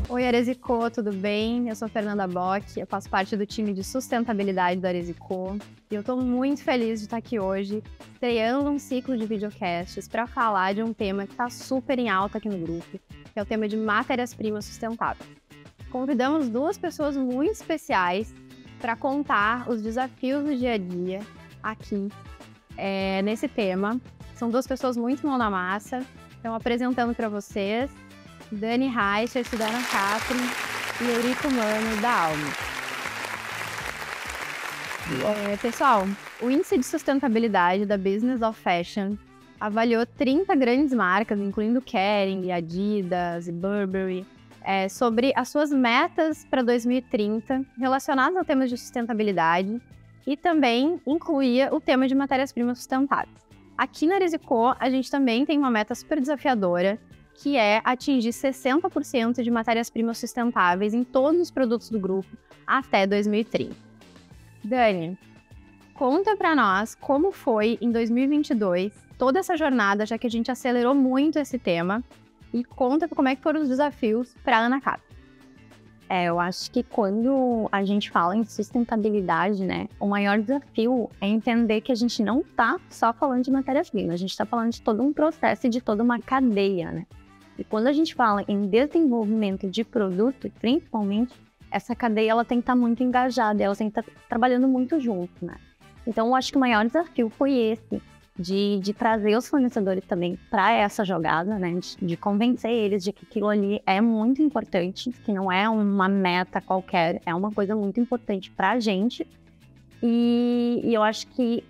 Oi, Arezico, tudo bem? Eu sou Fernanda Bock, eu faço parte do time de sustentabilidade da Arezico e eu estou muito feliz de estar aqui hoje, estreando um ciclo de videocasts para falar de um tema que está super em alta aqui no grupo, que é o tema de matérias-primas sustentáveis. Convidamos duas pessoas muito especiais para contar os desafios do dia a dia aqui nesse tema. São duas pessoas muito mão na massa, então apresentando para vocês Dani Reicher, da Anacap, e Eurico Mano, da Almi. Pessoal, o Índice de Sustentabilidade da Business of Fashion avaliou 30 grandes marcas, incluindo Kering, Adidas e Burberry, sobre as suas metas para 2030 relacionadas ao tema de sustentabilidade e também incluía o tema de matérias-primas sustentáveis. Aqui na Arezico, a gente também tem uma meta super desafiadora, que é atingir 60% de matérias-primas sustentáveis em todos os produtos do grupo até 2030. Dani, conta para nós como foi em 2022 toda essa jornada, já que a gente acelerou muito esse tema, e conta como é que foram os desafios para a Anacap. Eu acho que quando a gente fala em sustentabilidade, né, o maior desafio é entender que a gente não está só falando de matérias-primas, a gente está falando de todo um processo e de toda uma cadeia, né? E quando a gente fala em desenvolvimento de produto, principalmente, essa cadeia ela tem que estar muito engajada, ela tem que estar trabalhando muito junto, né? Então, eu acho que o maior desafio foi esse, de trazer os fornecedores também para essa jogada, né? De convencer eles de que aquilo ali é muito importante, que não é uma meta qualquer, é uma coisa muito importante para a gente. E eu acho que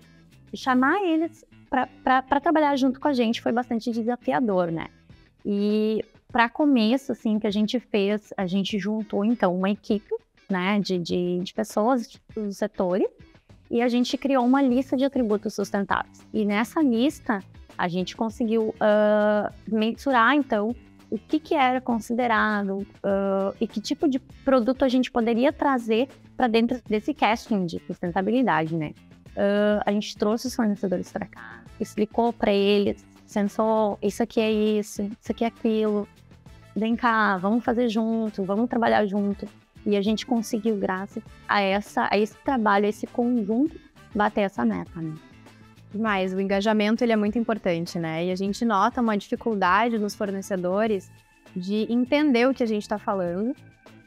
chamar eles para trabalhar junto com a gente foi bastante desafiador, né? E para começo, assim, que a gente fez, a gente juntou, então, uma equipe, né, de pessoas dos setores, e a gente criou uma lista de atributos sustentáveis. E nessa lista, a gente conseguiu mensurar, então, o que era considerado e que tipo de produto a gente poderia trazer para dentro desse casting de sustentabilidade, né? A gente trouxe os fornecedores para cá, explicou para eles, sensou, isso aqui é isso aqui é aquilo, vem cá, vamos fazer junto, vamos trabalhar junto. E a gente conseguiu, graças a esse trabalho, a esse conjunto, bater essa meta, né? Mas o engajamento ele é muito importante, né? E a gente nota uma dificuldade nos fornecedores de entender o que a gente está falando.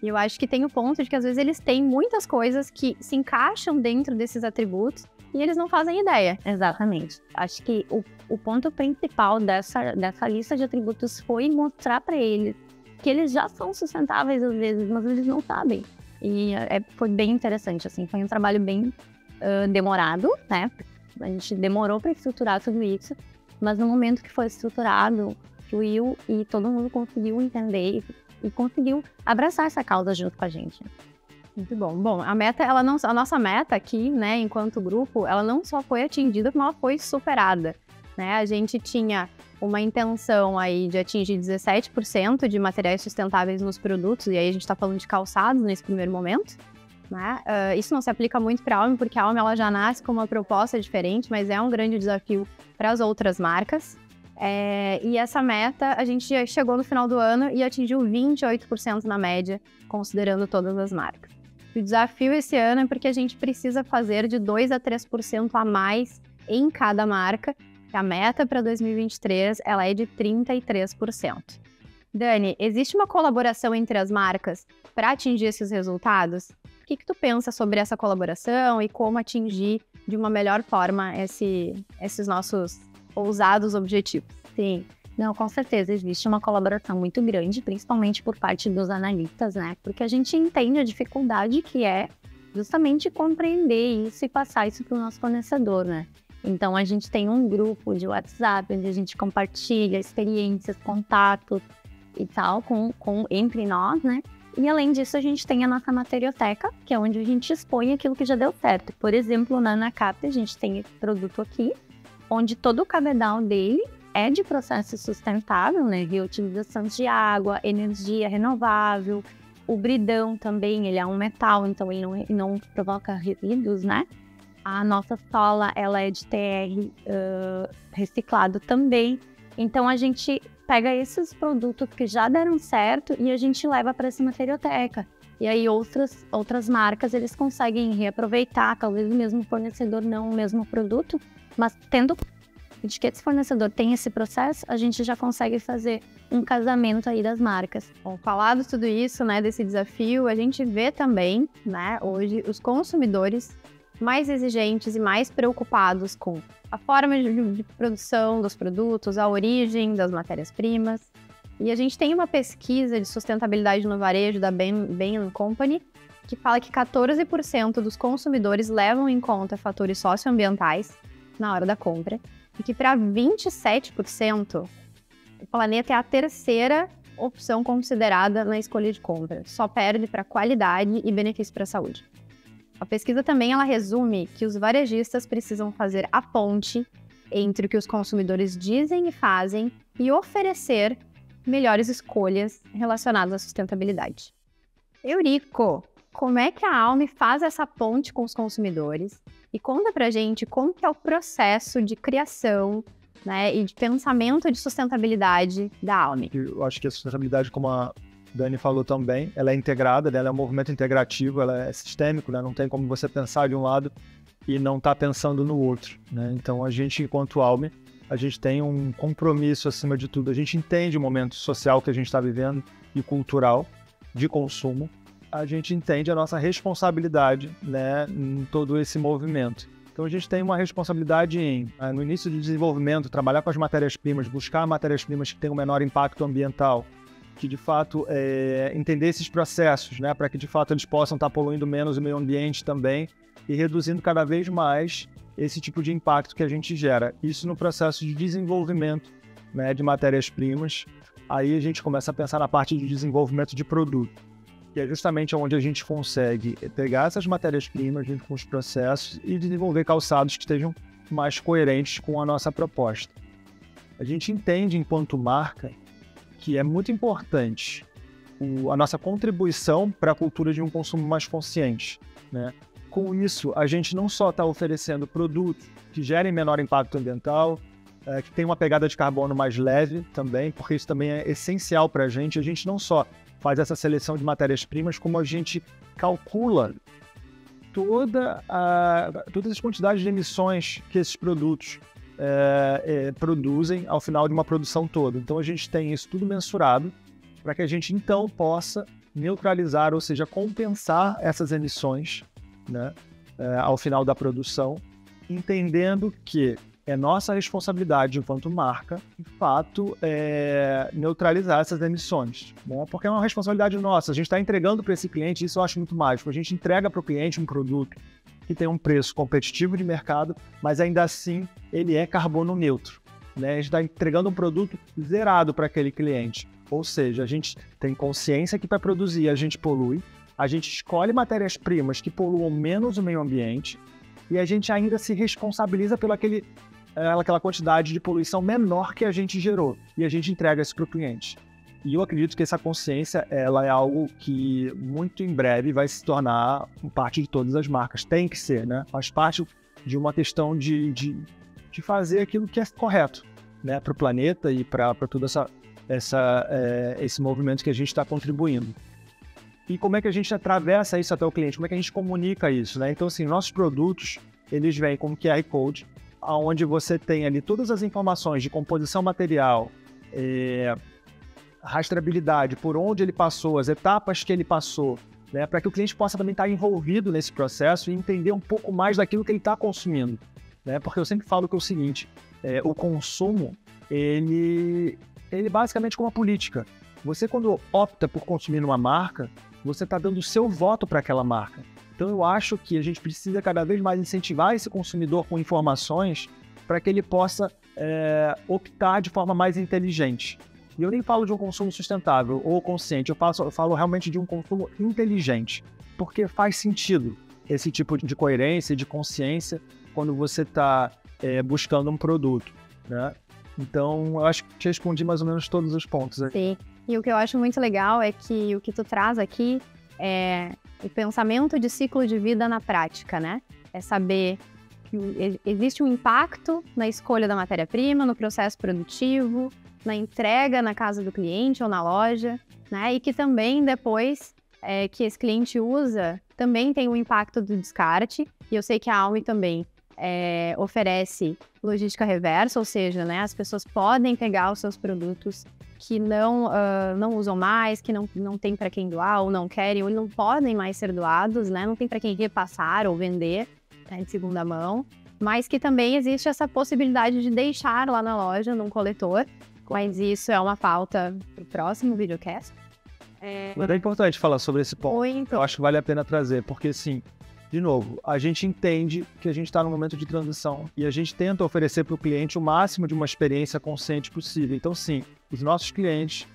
E eu acho que tem o ponto de que às vezes eles têm muitas coisas que se encaixam dentro desses atributos e eles não fazem ideia. Exatamente. Acho que o ponto principal dessa lista de atributos foi mostrar para eles que eles já são sustentáveis às vezes, mas eles não sabem. E foi bem interessante, assim, foi um trabalho bem demorado, né? A gente demorou para estruturar tudo isso, mas no momento que foi estruturado, fluiu e todo mundo conseguiu entender e conseguiu abraçar essa causa junto com a gente. Muito bom. Bom, a nossa meta aqui, né, enquanto grupo, ela não só foi atingida, como ela foi superada, né? A gente tinha uma intenção aí de atingir 17% de materiais sustentáveis nos produtos, e aí a gente está falando de calçados nesse primeiro momento, né? Isso não se aplica muito para a Almi, porque a Almi ela já nasce com uma proposta diferente, mas é um grande desafio para as outras marcas. E essa meta, a gente já chegou no final do ano e atingiu 28% na média, considerando todas as marcas. O desafio esse ano é porque a gente precisa fazer de 2 a 3% a mais em cada marca. A meta para 2023 ela é de 33%. Dani, existe uma colaboração entre as marcas para atingir esses resultados? O que tu pensa sobre essa colaboração e como atingir de uma melhor forma esses nossos ousados objetivos? Sim, não, com certeza existe uma colaboração muito grande, principalmente por parte dos analistas, né? Porque a gente entende a dificuldade que é justamente compreender isso e passar isso para o nosso fornecedor, né? Então, a gente tem um grupo de WhatsApp onde a gente compartilha experiências, contatos e tal entre nós, né? E, além disso, a gente tem a nossa materioteca, que é onde a gente expõe aquilo que já deu certo. Por exemplo, na Anacap, a gente tem esse produto aqui, onde todo o cabedal dele é de processo sustentável, né? Reutilização de água, energia renovável, O bridão também, ele é um metal, então ele não provoca resíduos, né? A nossa sola, ela é de TR reciclado também. Então, a gente pega esses produtos que já deram certo e a gente leva para essa materioteca. E aí, outras marcas, eles conseguem reaproveitar, talvez o mesmo fornecedor, não o mesmo produto, mas tendo de que esse fornecedor tem esse processo, a gente já consegue fazer um casamento aí das marcas. Bom, falado tudo isso, né, desse desafio, a gente vê também, né, hoje os consumidores mais exigentes e mais preocupados com a forma de produção dos produtos, a origem das matérias-primas. E a gente tem uma pesquisa de sustentabilidade no varejo da Bain & Company que fala que 14% dos consumidores levam em conta fatores socioambientais na hora da compra e que para 27% o planeta é a terceira opção considerada na escolha de compra. Só perde para qualidade e benefício para a saúde. A pesquisa também ela resume que os varejistas precisam fazer a ponte entre o que os consumidores dizem e fazem e oferecer melhores escolhas relacionadas à sustentabilidade. Eurico, como é que a Almi faz essa ponte com os consumidores? E conta pra gente como que é o processo de criação, né, e de pensamento de sustentabilidade da Almi. Eu acho que a sustentabilidade, como a Dani falou também, ela é integrada, né? Ela é um movimento integrativo, ela é sistêmico, né? Não tem como você pensar de um lado e não estar pensando no outro, né? Então a gente, enquanto Almi, a gente tem um compromisso acima de tudo. A gente entende o momento social que a gente está vivendo e cultural de consumo. A gente entende a nossa responsabilidade, né, em todo esse movimento. Então a gente tem uma responsabilidade em, no início do desenvolvimento, trabalhar com as matérias-primas, buscar matérias-primas que tenham o menor impacto ambiental, que de fato entender esses processos, né, para que de fato eles possam estar poluindo menos o meio ambiente também e reduzindo cada vez mais esse tipo de impacto que a gente gera. Isso no processo de desenvolvimento, né, de matérias-primas. Aí a gente começa a pensar na parte de desenvolvimento de produto, que é justamente onde a gente consegue pegar essas matérias-primas junto com os processos e desenvolver calçados que estejam mais coerentes com a nossa proposta. A gente entende, enquanto marca, que é muito importante a nossa contribuição para a cultura de um consumo mais consciente, né? Com isso, a gente não só está oferecendo produtos que gerem menor impacto ambiental, que tem uma pegada de carbono mais leve também, porque isso também é essencial para a gente. A gente não só faz essa seleção de matérias-primas, como a gente calcula todas as quantidades de emissões que esses produtos produzem ao final de uma produção toda. Então a gente tem isso tudo mensurado para que a gente então possa neutralizar, ou seja, compensar essas emissões, né, ao final da produção, entendendo que é nossa responsabilidade enquanto marca, de fato, neutralizar essas emissões. Bom, porque é uma responsabilidade nossa. A gente está entregando para esse cliente, isso eu acho muito mágico. A gente entrega para o cliente um produto que tem um preço competitivo de mercado, mas ainda assim ele é carbono neutro, né? A gente está entregando um produto zerado para aquele cliente. Ou seja, a gente tem consciência que para produzir a gente polui, a gente escolhe matérias-primas que poluam menos o meio ambiente e a gente ainda se responsabiliza pela aquela quantidade de poluição menor que a gente gerou e a gente entrega isso para o cliente. E eu acredito que essa consciência ela é algo que muito em breve vai se tornar parte de todas as marcas. Tem que ser, né? Faz parte de uma questão de fazer aquilo que é correto, né, para o planeta e para todo esse movimento que a gente está contribuindo. E como é que a gente atravessa isso até o cliente? Como é que a gente comunica isso, né? Então, assim, nossos produtos, eles vêm com QR Code, onde você tem ali todas as informações de composição material, rastreabilidade, por onde ele passou, as etapas que ele passou, né? Para que o cliente possa também estar envolvido nesse processo e entender um pouco mais daquilo que ele está consumindo, né? Porque eu sempre falo que é o seguinte, o consumo, ele basicamente como uma política. Você, quando opta por consumir numa marca, você está dando o seu voto para aquela marca. Então eu acho que a gente precisa cada vez mais incentivar esse consumidor com informações para que ele possa optar de forma mais inteligente. E eu nem falo de um consumo sustentável ou consciente, eu falo realmente de um consumo inteligente, porque faz sentido esse tipo de coerência, de consciência, quando você está buscando um produto, né? Então, eu acho que te respondi mais ou menos todos os pontos aí. Sim. E o que eu acho muito legal é que o que tu traz aqui é o pensamento de ciclo de vida na prática, né? É saber que existe um impacto na escolha da matéria-prima, no processo produtivo, na entrega na casa do cliente ou na loja, né? E que também depois que esse cliente usa, também tem o impacto do descarte. E eu sei que a Almi também oferece logística reversa, ou seja, né, as pessoas podem pegar os seus produtos que não usam mais, que não tem para quem doar, ou não querem, ou não podem mais ser doados, né, não tem para quem repassar ou vender, né, de segunda mão, mas que também existe essa possibilidade de deixar lá na loja, num coletor, mas isso é uma pauta para o próximo videocast. Mas é importante falar sobre esse ponto. Muito. Eu acho que vale a pena trazer, porque sim, de novo, a gente entende que a gente está num momento de transição e a gente tenta oferecer para o cliente o máximo de uma experiência consciente possível. Então, sim, os nossos clientes,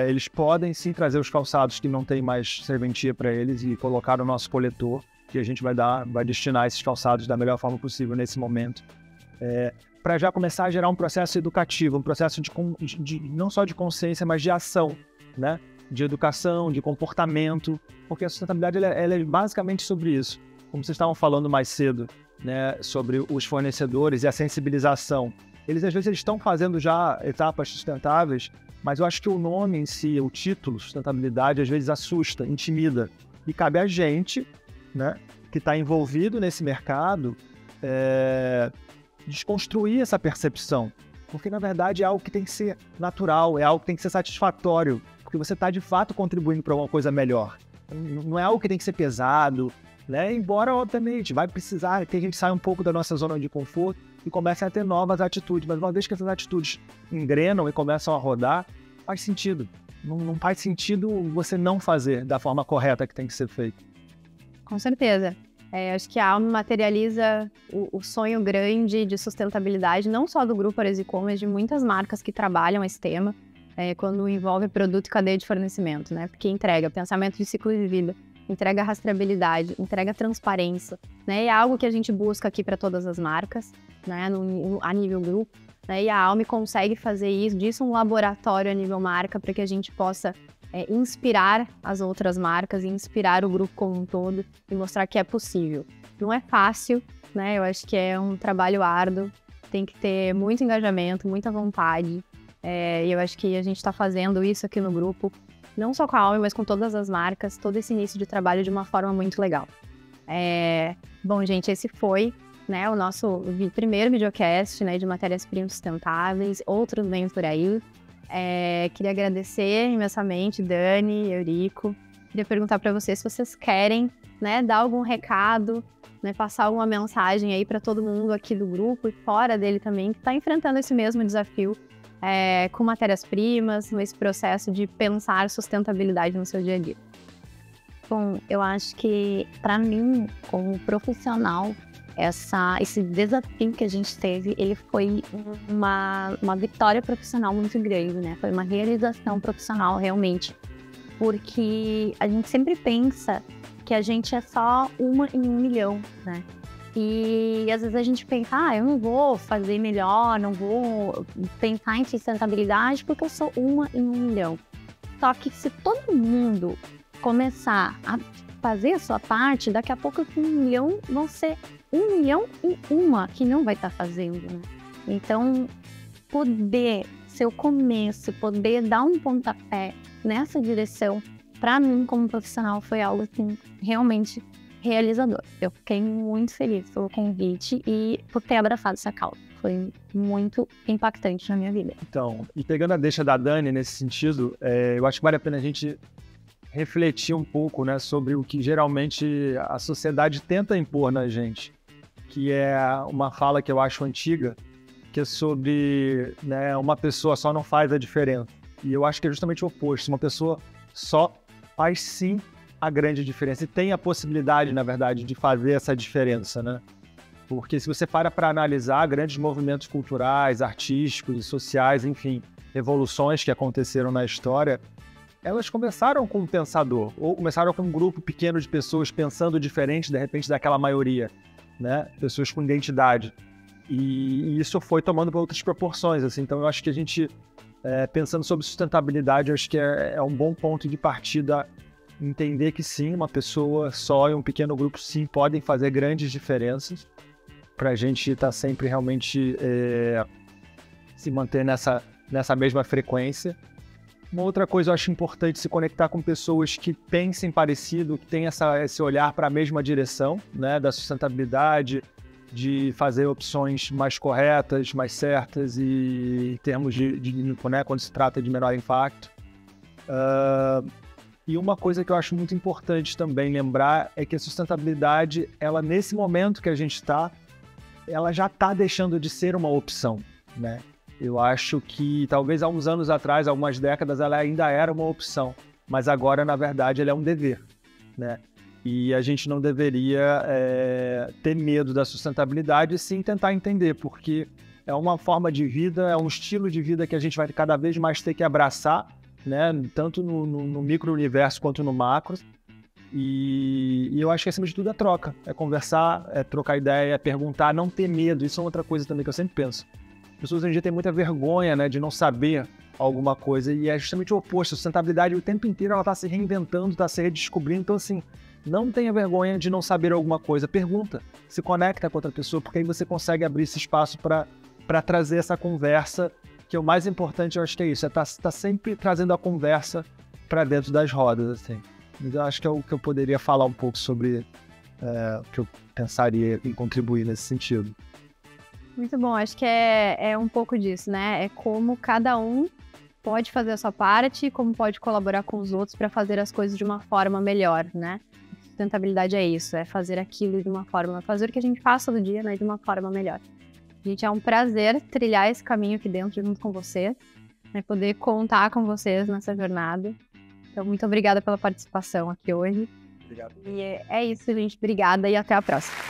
eles podem sim trazer os calçados que não tem mais serventia para eles e colocar no nosso coletor, que a gente vai destinar esses calçados da melhor forma possível nesse momento. Para já começar a gerar um processo educativo, um processo de não só de consciência, mas de ação, né? De educação, de comportamento, porque a sustentabilidade ela é basicamente sobre isso. Como vocês estavam falando mais cedo, né, sobre os fornecedores e a sensibilização. Eles, às vezes, estão fazendo já etapas sustentáveis, mas eu acho que o nome em si, o título, sustentabilidade, às vezes assusta, intimida. E cabe a gente, né, que está envolvido nesse mercado, desconstruir essa percepção. Porque, na verdade, é algo que tem que ser natural, é algo que tem que ser satisfatório, porque você está, de fato, contribuindo para alguma coisa melhor. Não é algo que tem que ser pesado, né? Embora, obviamente, vai precisar que a gente saia um pouco da nossa zona de conforto e comece a ter novas atitudes. Mas uma vez que essas atitudes engrenam e começam a rodar, faz sentido. Não faz sentido você não fazer da forma correta que tem que ser feito. Com certeza. Acho que a Almi materializa o sonho grande de sustentabilidade, não só do Grupo Aresicom, mas de muitas marcas que trabalham esse tema, quando envolve produto e cadeia de fornecimento, né? Porque entrega pensamento de ciclo de vida, entrega rastreabilidade, entrega transparência, né? E é algo que a gente busca aqui para todas as marcas, né? A nível grupo, né? E a Almi consegue fazer disso um laboratório a nível marca para que a gente possa inspirar as outras marcas e inspirar o grupo como um todo e mostrar que é possível. Não é fácil, né? Eu acho que é um trabalho árduo, tem que ter muito engajamento, muita vontade. E eu acho que a gente está fazendo isso aqui no grupo, não só com a Almi, mas com todas as marcas, todo esse início de trabalho de uma forma muito legal. Bom, gente, esse foi, né, o nosso primeiro videocast, né, de matérias-primas sustentáveis, outros vêm por aí. Queria agradecer imensamente, Dani, Eurico. Queria perguntar para vocês se vocês querem, né, dar algum recado, né, passar alguma mensagem aí para todo mundo aqui do grupo e fora dele também, que está enfrentando esse mesmo desafio com matérias-primas, nesse processo de pensar sustentabilidade no seu dia a dia. Bom, eu acho que, para mim, como profissional, esse desafio que a gente teve, ele foi uma vitória profissional muito grande, né? Foi uma realização profissional, realmente. Porque a gente sempre pensa que a gente é só uma em 1 milhão, né? E às vezes a gente pensa, eu não vou fazer melhor, não vou pensar em sustentabilidade porque eu sou uma em 1 milhão. Só que se todo mundo começar a fazer a sua parte, daqui a pouco 1 milhão vão ser 1 milhão e uma que não vai estar fazendo, né? Então, poder ser o começo, poder dar um pontapé nessa direção, para mim, como profissional, foi algo assim, realmente realizador. Eu fiquei muito feliz pelo convite e por ter abraçado essa causa. Foi muito impactante na minha vida. Então, e pegando a deixa da Dani nesse sentido, eu acho que vale a pena a gente refletir um pouco, né, sobre o que geralmente a sociedade tenta impor na gente, que é uma fala que eu acho antiga, que é sobre, né, uma pessoa só não faz a diferença. E eu acho que é justamente o oposto. Uma pessoa só faz sim a grande diferença e tem a possibilidade, na verdade, de fazer essa diferença, né? Porque se você para analisar grandes movimentos culturais, artísticos e sociais, enfim, revoluções que aconteceram na história, elas começaram com um pensador, ou começaram com um grupo pequeno de pessoas pensando diferente, de repente, daquela maioria, né? Pessoas com identidade. E isso foi tomando para outras proporções, assim. Então eu acho que a gente Pensando sobre sustentabilidade, acho que é um bom ponto de partida entender que sim, uma pessoa só e um pequeno grupo sim podem fazer grandes diferenças para a gente estar sempre realmente se manter nessa mesma frequência. Uma outra coisa eu acho importante se conectar com pessoas que pensem parecido, que tenham esse olhar para a mesma direção, né, da sustentabilidade, de fazer opções mais corretas, mais certas e em termos né, quando se trata de menor impacto. E uma coisa que eu acho muito importante também lembrar é que a sustentabilidade, ela nesse momento que a gente está, ela já está deixando de ser uma opção, né? Eu acho que talvez há uns anos atrás, algumas décadas, ela ainda era uma opção, mas agora, na verdade, ela é um dever, né? E a gente não deveria ter medo da sustentabilidade e sim tentar entender, porque é uma forma de vida, é um estilo de vida que a gente vai cada vez mais ter que abraçar, né? Tanto no micro-universo quanto no macro. E eu acho que, acima de tudo, é troca. É conversar, é trocar ideia, é perguntar, não ter medo. Isso é outra coisa também que eu sempre penso. As pessoas hoje em dia têm muita vergonha, né, de não saber alguma coisa, e é justamente o oposto. A sustentabilidade, o tempo inteiro, ela está se reinventando, está se redescobrindo. Então, assim, não tenha vergonha de não saber alguma coisa. Pergunta, se conecta com outra pessoa, porque aí você consegue abrir esse espaço para trazer essa conversa, que é o mais importante, eu acho que é isso, tá sempre trazendo a conversa para dentro das rodas, assim. Então, eu acho que é o que eu poderia falar um pouco sobre o que eu pensaria em contribuir nesse sentido. Muito bom, acho que é um pouco disso, né? É como cada um pode fazer a sua parte, como pode colaborar com os outros para fazer as coisas de uma forma melhor, né? Sustentabilidade é isso, é fazer aquilo de uma forma, fazer o que a gente faz todo dia, mas de uma forma melhor. Gente, é um prazer trilhar esse caminho aqui dentro junto com vocês, né? Poder contar com vocês nessa jornada. Então, muito obrigada pela participação aqui hoje. Obrigado. E é isso, gente. Obrigada e até a próxima.